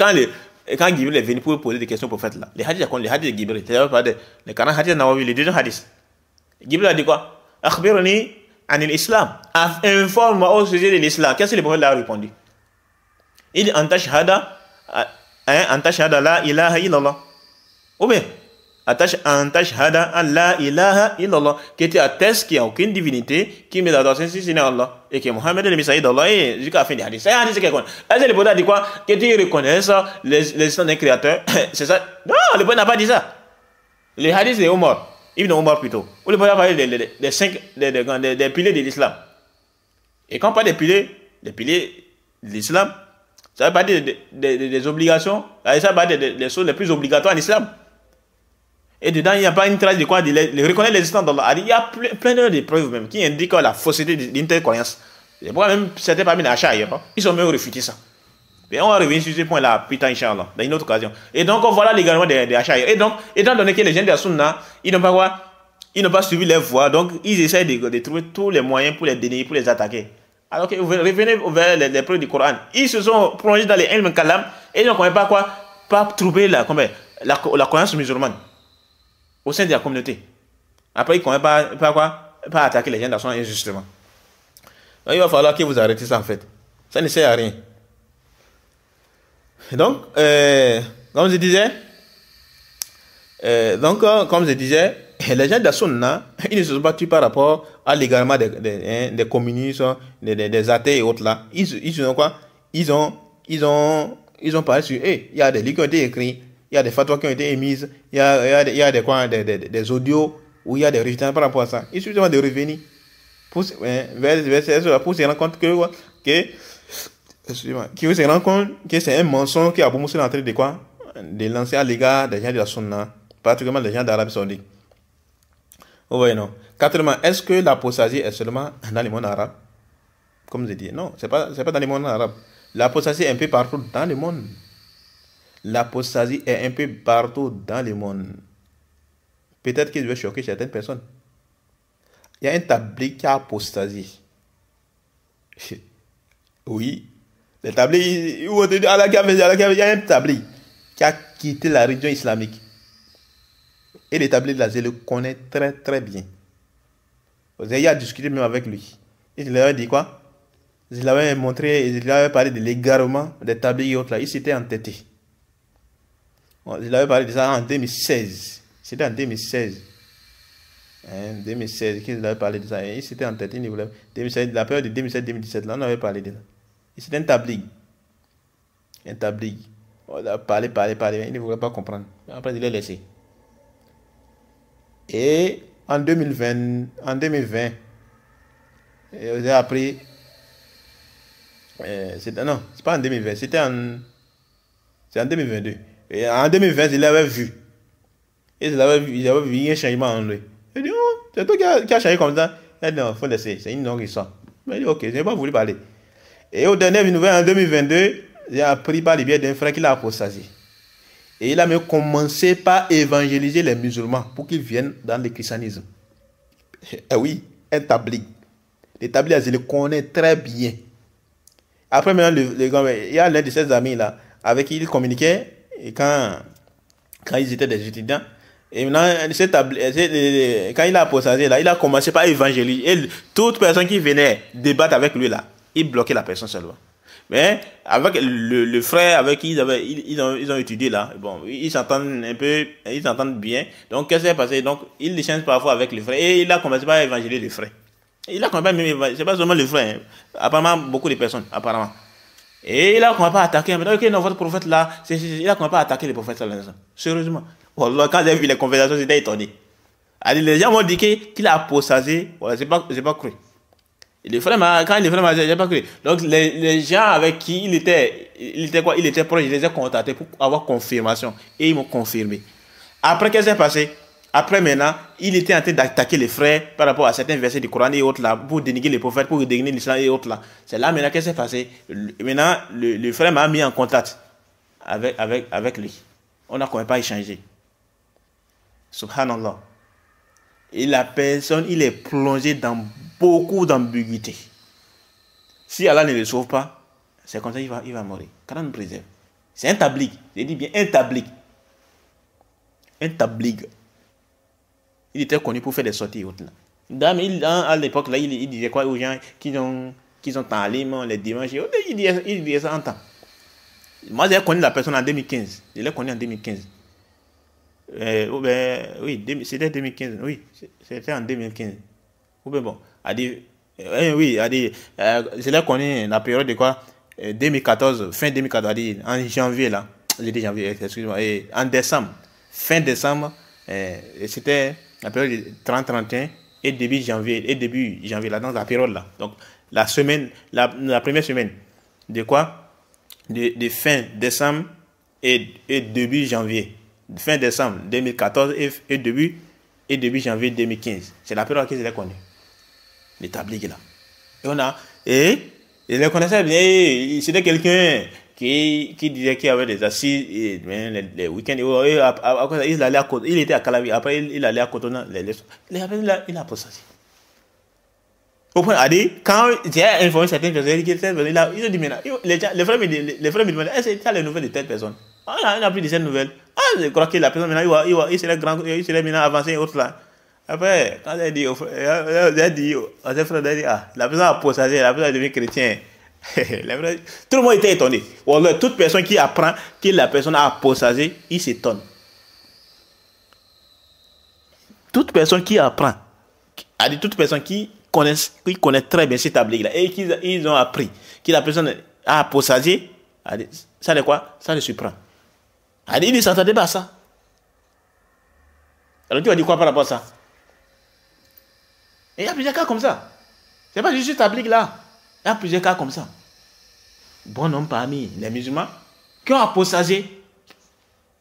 quand Gibril est venu pour poser des questions au prophète là, les hadiths de Gibril, les 40 hadiths Nawawi, les 2 hadiths. Gibril a dit quoi? Akhbirni anil islam. Informe-moi au sujet de l'islam. Qu'est-ce que le prophète a répondu? Il dit antashhada la ilaha illallah. Ou bien antashhada la ilaha illallah. Que tu attestes qu'il n'y a aucune divinité qui met l'adoration si ce n'est Allah. Et que Mohammed est le Messiah d'Allah. Et jusqu'à la fin du hadith. C'est un hadith qui est connu. Est-ce que le prophète a dit quoi? Que tu reconnaisses l'existence d'un créateur. C'est ça? Non, le prophète n'a pas dit ça. Le hadith c'est Omar. Ibn Omar plutôt. Où le prophète a parlé des piliers de l'islam. Et quand on parle des piliers de l'islam, ça veut pas dire des obligations, ça veut pas dire des choses les plus obligatoires en islam. Et dedans, il n'y a pas une trace de quoi? De reconnaître l'existence d'Allah. Il y a plein de preuves même qui indiquent la fausseté d'une telle croyance. Et pourquoi même certains parmi les achats, ils ont même refuté ça. Et on va revenir sur ce point-là plus tard, Inch'Allah, dans une autre occasion. Et donc, voilà l'également des achats. Et donc, étant donné que les gens de la Sunna, ils n'ont pas quoi? Ils n'ont pas suivi leur voie, donc ils essaient de trouver tous les moyens pour les dénier, pour les attaquer. Alors que vous revenez vers les preuves du Coran. Ils se sont plongés dans les ilm kalam et ils n'ont pas quoi? Pas trouvé la croyance musulmane au sein de la communauté. Après, ils ne connaissent pas quoi? Pas attaquer les gens dans son injustement. Donc, il va falloir que vous arrêtez ça en fait. Ça ne sert à rien. Donc, comme je disais, les gens de la Sunna, ils ne se sont pas tués par rapport à l'égarement des communistes, des athées et autres là. Ils ont quoi? Ils ont parlé sur eux. Il y a des livres qui ont été écrits, il y a des fatwas qui ont été émises, il y a des audios où il y a des résultats par rapport à ça. Il suffit de revenir pour se rendre compte que c'est un mensonge qui a beaucoup en train de lancer à l'égard des gens de la Sunna, particulièrement des gens d'Arabie Saoudite. Vous voyez, non? Quatrièmement, est-ce que l'apostasie est seulement dans le monde arabe? comme je dis. Non, c'est pas dans le monde arabe. L'apostasie est un peu partout dans le monde. L'apostasie est un peu partout dans le monde. Peut-être que je vais choquer certaines personnes. Il y a un tablier qui a apostasie. Oui. Le tablier, il y a un tablier qui a quitté la religion islamique. Et le tablier là, je le connais très très bien. Vous avez discuté même avec lui. Et je lui avais dit quoi? Je lui avais montré, je lui avais parlé de l'égarement des tabliers et autres là. Il s'était entêté. Je lui avais parlé de ça en 2016. C'était en 2016. 2016, qu'il avait parlé de ça. Il s'était entêté. Il voulait, 2016, la période de 2017, là, on avait parlé de ça. C'était un tablig. Un tablig. On a parlé. Il ne voulait pas comprendre. Après, il l'a laissé. Et en 2020, j'ai appris. Non, c'est pas en 2020, c'est en 2022. Et en 2020, il l'avait vu. Et il avait vu un changement en lui. Il dit, oh, c'est toi qui a changé comme ça. Il dit, non, il faut laisser, c'est une longue histoire. Mais il dit, ok, je n'ai pas voulu parler. Et au dernier nouvelle, en 2022, j'ai appris par le biais d'un frère qu'il a apostasé. Et il a même commencé par évangéliser les musulmans pour qu'ils viennent dans le christianisme. Eh oui, un tabligh. Les tablighs, je le connais très bien. Après, maintenant, il y a l'un de ses amis là, avec qui il communiquait et quand ils étaient des étudiants. Et maintenant, quand il a apostasé là, il a commencé par évangéliser. Et toute personne qui venait débattre avec lui là, il bloquait la personne seulement. Mais avec le frère avec qui ils ont étudié là, bon, ils s'entendent un peu, ils s'entendent bien. Donc, qu'est-ce qui s'est passé? Donc, il échange parfois avec le frère et il a commencé par évangéliser le frère. Il a commencé par, c'est pas seulement le frère, hein. Apparemment, beaucoup de personnes, apparemment. Et il a commencé à attaquer. Mais ok, non, votre prophète là, il a commencé à attaquer les prophètes là. Sérieusement. Bon, quand j'ai vu les conversations, j'étais étonné. Alors, les gens m'ont dit qu'il a apostasé. Voilà, j'ai pas cru. Et les frères, quand les frères m'ont dit, j'ai pas cru. Donc, les gens avec qui il était quoi? Il était proche, je les ai contactés pour avoir confirmation. Et ils m'ont confirmé. Après, qu'est-ce qui s'est passé? Après, maintenant, il était en train d'attaquer les frères par rapport à certains versets du Coran et autres là, pour dénigrer les prophètes, pour dénigrer l'islam et autres là. C'est là maintenant qu'est-ce qui s'est passé? Maintenant, le frère m'a mis en contact avec lui. On n'a quand même pas échangé. Subhanallah. Et la personne, il est plongé dans beaucoup d'ambiguïté. Si Allah ne le sauve pas, c'est comme ça qu'il va mourir. Qu'Allah nous préserve. C'est un tabligh. J'ai dit bien un tabligh. Un tabligh. Il était connu pour faire des sorties et autres là. À l'époque là, il disait quoi aux gens qui ont talim les dimanches. Il disait ça en temps. Moi j'ai connu la personne en 2015. Je l'ai connu en 2015. Oui, c'était 2015. Oui, c'était en 2015. Ou bien bon, je l'ai connu la période de quoi? 2014, fin 2014, en janvier là. J'ai dit janvier, excusez-moi. En décembre, fin décembre, c'était la période de 30-31 et début janvier là, dans la période là. Donc la première semaine de quoi? De fin décembre et début janvier. Fin décembre 2014 et début janvier 2015. C'est la période que je l'ai connu. Les tabliers là. Et je les connaissais bien. C'était quelqu'un qui disait qu'il y avait des assises les week-ends. Il était à Calavi. Après, il allait à Cotonou. Il a apostasé. Au point, quand j'ai informé certaines personnes, ils ont dit, mais les frères me demandaient, est-ce que tu as les nouvelles de telle personne? Il n'a plus de cette nouvelle. Je crois que la personne, maintenant, il serait maintenant avancé et autres là. Après, quand j'ai dit à ses frères, la personne a apostasé, la personne est devenue chrétien. Tout le monde était étonné. Toute personne qui apprend que la personne a apostasé, il s'étonne. Toute personne qui apprend, toute personne qui connaît très bien cet tablier-là et qu'ils ont appris que la personne a apostasé, ça de quoi? Ça le surprend. Il ne s'entendait pas à ça. Alors tu vas dire quoi par rapport à ça? Et il y a plusieurs cas comme ça. C'est pas juste ce tablier-là. Il y a plusieurs cas comme ça. Bon nombre parmi les musulmans qui ont apostasé.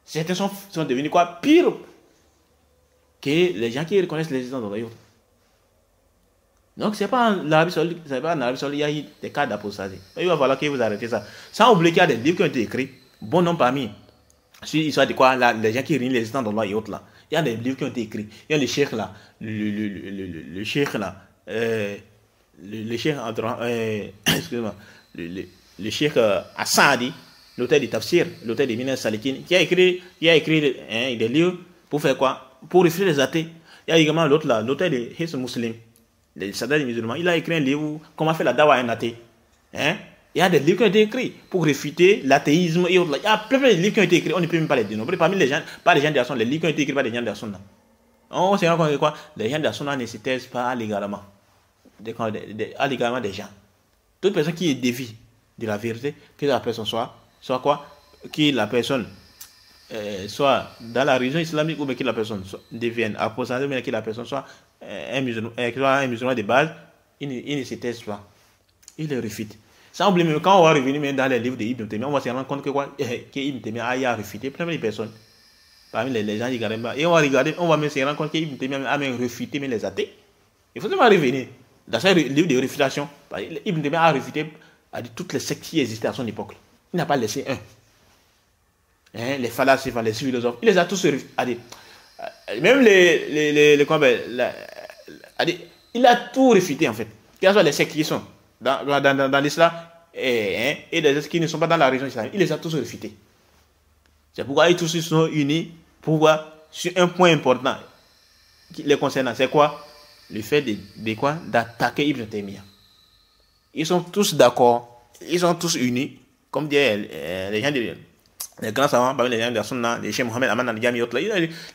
Certains sont devenus quoi? Pire que les gens qui reconnaissent l'existence de Dieu. Donc, c'est pas en Arabie Saoudite, il y a eu des cas d'apostasie. Il va falloir que vous arrêtez ça. Sans oublier qu'il y a des livres qui ont été écrits, bon nombre parmi, sur l'histoire de quoi, là, les gens qui réunissent les existants d'Allah et autres là. Il y a des livres qui ont été écrits. Il y a le cheikh là, le cheikh là, le cheikh, excusez-moi, le cheikh Assadi, l'auteur du Tafsir, l'auteur des Minas Salikin, qui a écrit des livres pour faire quoi? Pour réfuter les athées. Il y a également l'autre là, l'auteur des His Muslims, les soldats des musulmans. Il a écrit un livre, comment faire la dawa à un athée. Hein? Il y a des livres qui ont été écrits pour réfuter l'athéisme et autres. Il y a plein de livres qui ont été écrits, on ne peut même pas les dénombrer. Parmi les gens, pas les gens de la Sunna, les livres qui ont été écrits par les gens de la Sunna. On se rend compte que quoi? Les gens de la Sunna ne se taisent pas légalement. Légalement des gens. Toute personne qui est dévie de la vérité, que la personne soit quoi? Que la personne soit dans la religion islamique ou bien que la personne devienne apostate ou bien que la personne soit un musulman de base, il ne se taise pas. Il le réfute. Sans oublier, même quand on va revenir même dans les livres d'Ibn Taymiyyah, on va se rendre compte que Ibn Taymiyyah a réfuté plein de personnes. Parmi les gens qui regardent. Et on va regarder, on va même se rendre compte qu'Ibn Taymiyyah a même réfuté même les athées. Il faut seulement revenir. Dans ce livre de réfutation, Ibn Taymiyyah a réfuté toutes les sectes qui existaient à son époque. Il n'a pas laissé un. Les phalasiques, les philosophes, il les a tous réfutés. Même il a tout réfuté en fait. Quelles sont les sectes qui sont dans l'islam et les autres qui ne sont pas dans la religion islamique, il les a tous réfutés. C'est pourquoi ils tous sont unis. Pourquoi? Sur un point important qui les concernant, c'est quoi? Le fait d'attaquer Ibn Taymiyyah. Ils sont tous d'accord, ils sont tous unis, comme disaient les gens les grands savants, parmi les gens de la Sunna, les Cheikh Mohamed Aman al-Jami, tu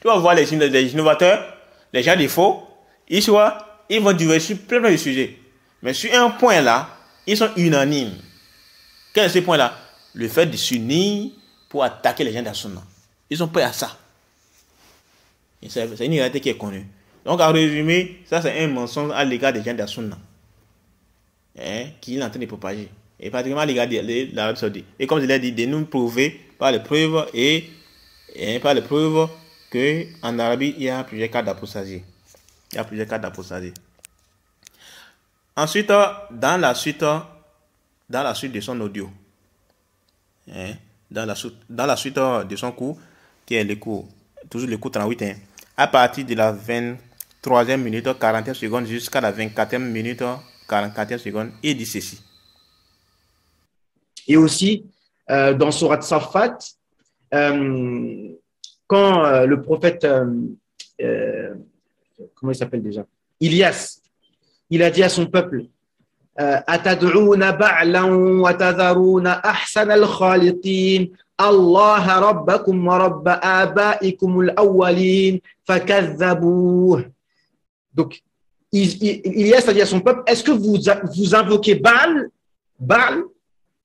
vas voir les innovateurs, les gens des faux, ils vont diverger sur plein de sujets. Mais sur un point là, ils sont unanimes. Quel est ce point là? Le fait de s'unir pour attaquer les gens de la Sunna. Ils sont prêts à ça. C'est une réalité qui est connue. Donc, en résumé, ça c'est un mensonge à l'égard des gens de la Sunna. Qui est en train de propager. Et particulièrement à l'égard de l'Arabie Saoudite. Et comme je l'ai dit, de nous prouver par les preuves par les preuves qu'en Arabie, il y a plusieurs cas d'apostasie. Il y a plusieurs cas d'apostasie. Ensuite, dans la suite de son audio, dans la suite de son cours, qui est le cours, toujours le cours 38, à partir de la 23e minute 40 secondes jusqu'à la 24e minute 44 secondes, il dit ceci. Et aussi, dans Surat Safat, quand le prophète, comment il s'appelle déjà? Ilyas, il a dit à son peuple, أتدعون بعلا وتذرون أحسن الخالقين الله ربكم ورب آبائكم الأولين فكذبوه. Donc, Ilyas a dit à son peuple, est-ce que vous invoquez Baal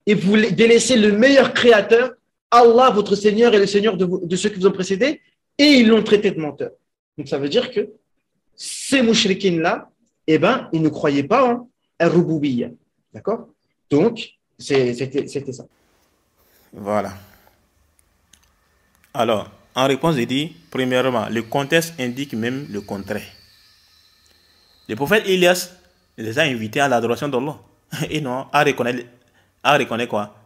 et vous délaissez le meilleur créateur, Allah, votre Seigneur et le Seigneur de ceux qui vous ont précédés, et ils l'ont traité de menteur. Donc, ça veut dire que ces mouchriquines-là, eh ben, ils ne croyaient pas en Al-Rububiyya. D'accord? Donc, c'était ça. Voilà. Alors, en réponse, il dit, premièrement, le contexte indique même le contraire. Le prophète Ilyas les a invités à l'adoration d'Allah. Et non, à reconnaître quoi?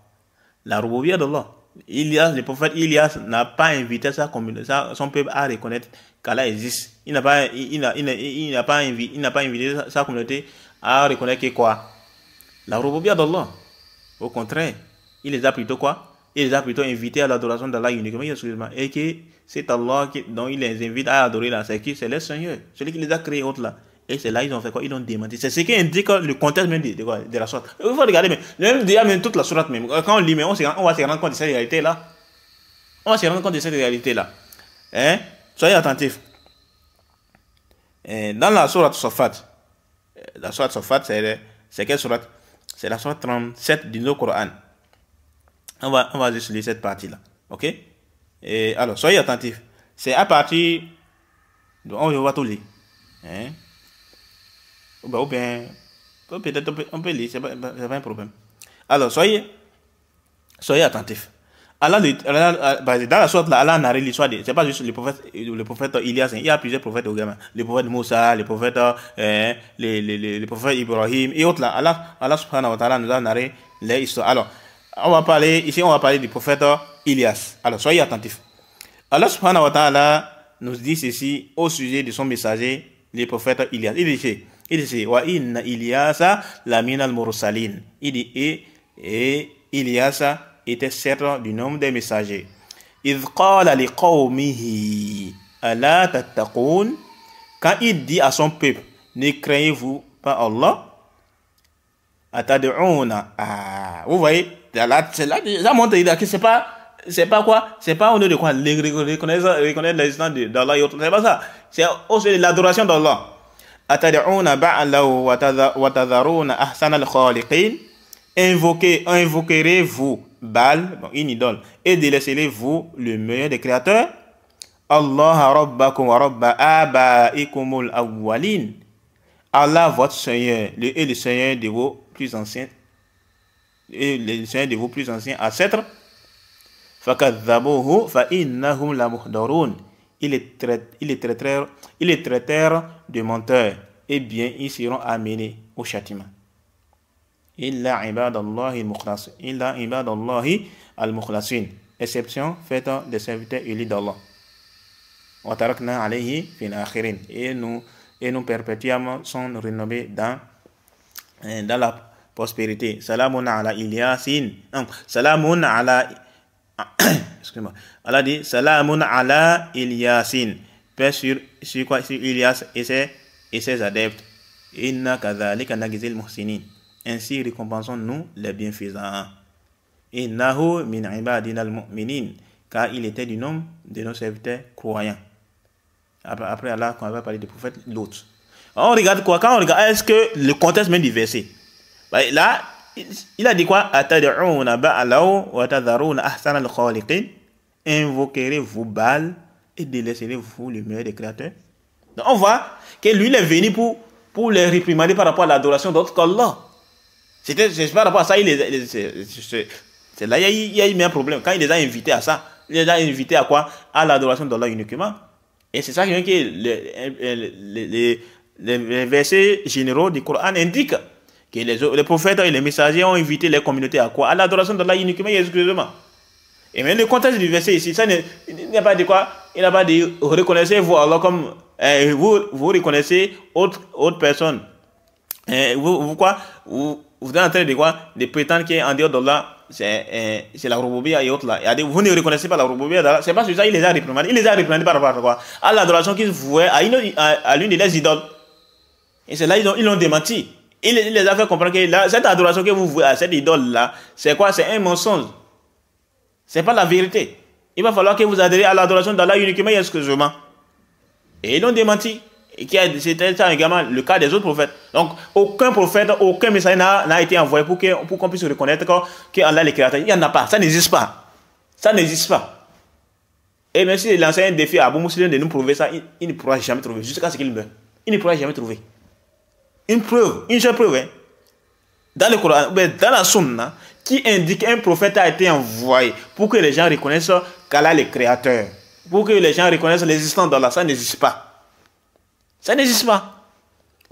La Rububiyya d'Allah. Le prophète Ilyas n'a pas invité son peuple à reconnaître qu'Allah existe. Il n'a pas invité sa communauté à reconnaître que quoi? La Rububiyya d'Allah. Au contraire, il les a plutôt quoi? Il les a plutôt invités à l'adoration d'Allah uniquement, et que c'est Allah dont il les invite à adorer là, c'est le Seigneur, celui qui les a créés autres là. Et c'est là ils ont fait quoi? Ils ont démenti. C'est ce qui indique le contexte même de la sourate. Il faut regarder, même toute la sourate même. Quand on lit, on va se rendre compte de cette réalité là. On va se rendre compte de cette réalité là. Soyez attentifs. Dans la sourate Safat, c'est quelle sourate? C'est la sourate 37 du Coran. On va juste lire cette partie là. Ok? Et alors, soyez attentifs. C'est à partir de. On va tout lire. Ou bien, peut-être on peut lire, c'est pas un problème. Alors, soyez attentifs. Allah, dans la sorte là, Allah narre l'histoire de, c'est pas juste le prophète Ilias, il y a plusieurs prophètes au gamin, le prophète Moussa, le prophète le prophète Ibrahim et autres là. Allah subhanahu wa ta'ala nous a narré les histoires. Alors, on va parler du prophète Ilias. Alors, soyez attentifs. Allah subhanahu wa ta'ala nous dit ceci au sujet de son messager, le prophète Ilias. Il dit wa inna Iliasa la minal mursalin. Il dit et Ilias était certes du nombre des messagers. إذ قال لقومه ألا تتقون, quand il dit à son peuple, ne craignez-vous pas Allah? Atad'una, vous voyez, ça montre que c'est pas quoi, c'est pas au nom de quoi reconnaître l'existence d'Allah et autres, c'est pas ça, c'est au sujet de l'adoration d'Allah. Atad'una ba'la wa tadharuna ahsana al-khaliqin, invoquerez-vous Baal, une idole, et délaisserez-vous le meilleur des créateurs? Allah rabbakum wa rabba abaikumul awwalin, Allah votre Seigneur et le Seigneur de vos plus anciens, et le Seigneur de vos plus anciens ancêtres. Fakadhabuhu fa innahum la muhdarun, il est traiteur de menteurs, et bien ils seront amenés au châtiment. Illa ibadallahi al-mukhlasin, exception faite des serviteurs élus d'Allah. Wa tarakna alayhi fil akhirin, et nous perpétuons son renommée dans la prospérité. Salamun ala Iliasin, salamun ala excusez-moi, Allah dit salamun ala Iliasin, paix sur quoi, sur Ilias et ses adeptes. Inna kadhalika najzil muhsinin, ainsi récompensons-nous les bienfaisants. Innahu min ibadina al-mu'minin, car il était du nombre de nos serviteurs croyants. Après Allah, quand on va parler des prophètes, l'autre. On regarde quoi? Quand on regarde, est-ce que le contexte même du verset, là, il a dit quoi? Atad'una ba'law wa tadharuna ahsana al-khaliqin, invoquerez-vous Baal et délaisserez-vous le meilleur des créateurs. Donc on voit que lui, il est venu pour les réprimander par rapport à l'adoration d'autres qu'Allah. C'est par rapport à ça, c'est là il y a eu un problème. Quand il les a invités à ça, il les a invités à quoi? À l'adoration d'Allah uniquement. Et c'est ça que les versets généraux du Coran indiquent que les prophètes et les messagers ont invité les communautés à quoi? À l'adoration d'Allah uniquement et exclusivement. Et même le contexte du verset ici, ça il n'a pas de quoi, il n'a pas de reconnaissez-vous Allah comme vous reconnaissez autre personne. Vous êtes en train de quoi? De prétendre qu'en dehors d'Allah, c'est la Rububiyya et autres là. Vous ne reconnaissez pas la Rububiyya d'Allah. C'est pas sur ça il les a réprimandés. Il les a réprimandés par rapport à quoi? À l'adoration qu'ils vouaient à l'une des idoles. Et c'est là ils l'ont démenti. Il les a fait comprendre que cette adoration que vous vouez à cette idole là, c'est quoi? C'est un mensonge. C'est pas la vérité. Il va falloir que vous adhériez à l'adoration d'Allah uniquement et exclusivement. Et ils l'ont démenti. Et c'était ça également le cas des autres prophètes. Donc, aucun prophète, aucun messager n'a été envoyé pour qu'on puisse reconnaître qu'Allah est le créateur. Il n'y en a pas. Ça n'existe pas. Ça n'existe pas. Et même si l'enseignant un défi à Abou Muslim de nous prouver ça, il ne pourra jamais trouver. Jusqu'à ce qu'il meure. Il ne pourra jamais trouver. Une preuve, une seule preuve, hein, dans le Coran, dans la Sunna, qui indique qu'un prophète a été envoyé pour que les gens reconnaissent qu'Allah est le créateur. Pour que les gens reconnaissent l'existence d'Allah. Ça n'existe pas. Ça n'existe pas.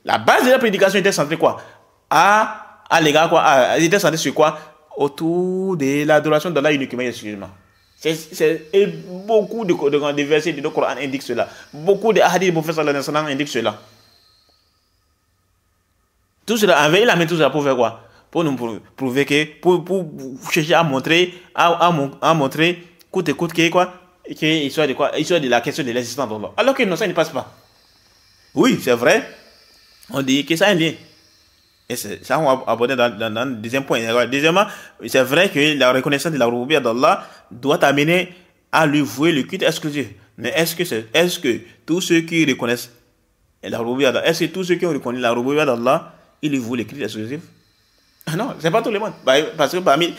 La base de la prédication était centrée quoi? À l'égard quoi? Elle était centrée sur quoi? Autour de l'adoration d'Allah uniquement et exclusivement. Et beaucoup de versets du Coran indiquent cela. Beaucoup de hadiths du prophète sallallahu alayhi wa sallam indiquent cela. Tout cela, il a mis tout cela pour faire quoi? Pour nous prouver que, pour chercher à montrer, à montrer, coûte et coûte, quoi? Qu'il soit de quoi? Il soit de la question de l'existence d'Allah. Alors que non, ça ne passe pas. Oui, c'est vrai. On dit que ça a un lien. Et ça, on va aborder dans le deuxième point. Deuxièmement, c'est vrai que la reconnaissance de la Rububiyya d'Allah doit amener à lui vouer le culte exclusif. Mais est-ce que tous ceux qui reconnaissent la Rububiyya d'Allah, est-ce que tous ceux qui ont reconnu la Rububiyya d'Allah, ils lui vouent le culte exclusif? Non, c'est pas tout le monde. Parce que parmi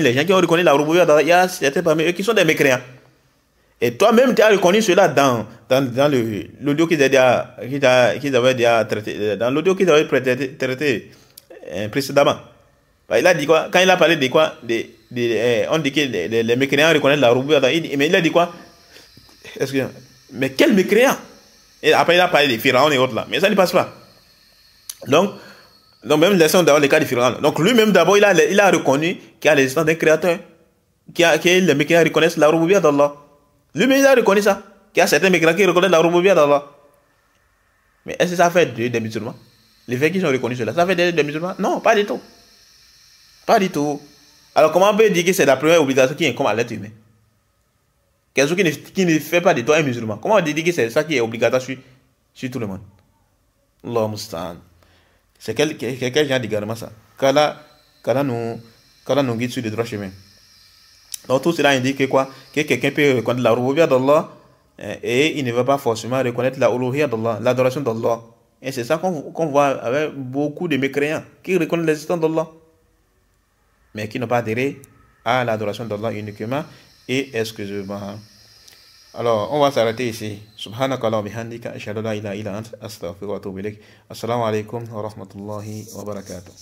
les gens qui ont reconnu la Rububiyya d'Allah, il y a certains parmi eux qui sont des mécréants. Et toi-même, tu as reconnu cela dans l'audio qu'ils avaient déjà traité, dans l'audio qu'ils avaient traité précédemment. Il a dit quoi? Quand il a parlé de quoi? on dit que les mécréants reconnaissent la rouboubiyyah d'Allah. Mais il a dit quoi? Mais quel mécréant? Et après, il a parlé des pharaons et autres là. Mais ça ne passe pas. Donc même laissons d'abord les cas des pharaons. Donc lui-même d'abord, il a reconnu qu'il y a l'existence d'un créateur. Que les mécréants reconnaissent la rouboubiyyah d'Allah. Lui-même, il a reconnu ça. Qu'il y a certains mécréants qui reconnaissent la rouboubiyyah d'Allah. Mais est-ce que ça fait des musulmans? Les faits qu'ils ont reconnu cela, ça fait des musulmans? Non, pas du tout. Pas du tout. Alors comment on peut dire que c'est la première obligation qui est comme à l'être humain? Quelque chose qui ne fait pas de toi un musulman. Comment on dit que c'est ça qui est obligatoire sur tout le monde? Allah Mustaan. C'est quel genre d'égarement ça? Qu'Allah nous guide sur le droit chemin. Donc tout cela indique que quoi? Que quelqu'un peut reconnaître la rouboubiyyah d'Allah et il ne va pas forcément reconnaître la uluhiyyah d'Allah, l'adoration d'Allah. Et c'est ça qu'on voit avec beaucoup de mécréants qui reconnaissent l'existence d'Allah, mais qui n'ont pas adhéré à l'adoration d'Allah uniquement et exclusivement. Alors, on va s'arrêter ici. Subhanakallah bihamdika ashhadu an la ilaha illa anta astaghfiruka wa atubu ilaik. Assalamu alaikum wa rahmatullahi wa barakatuh.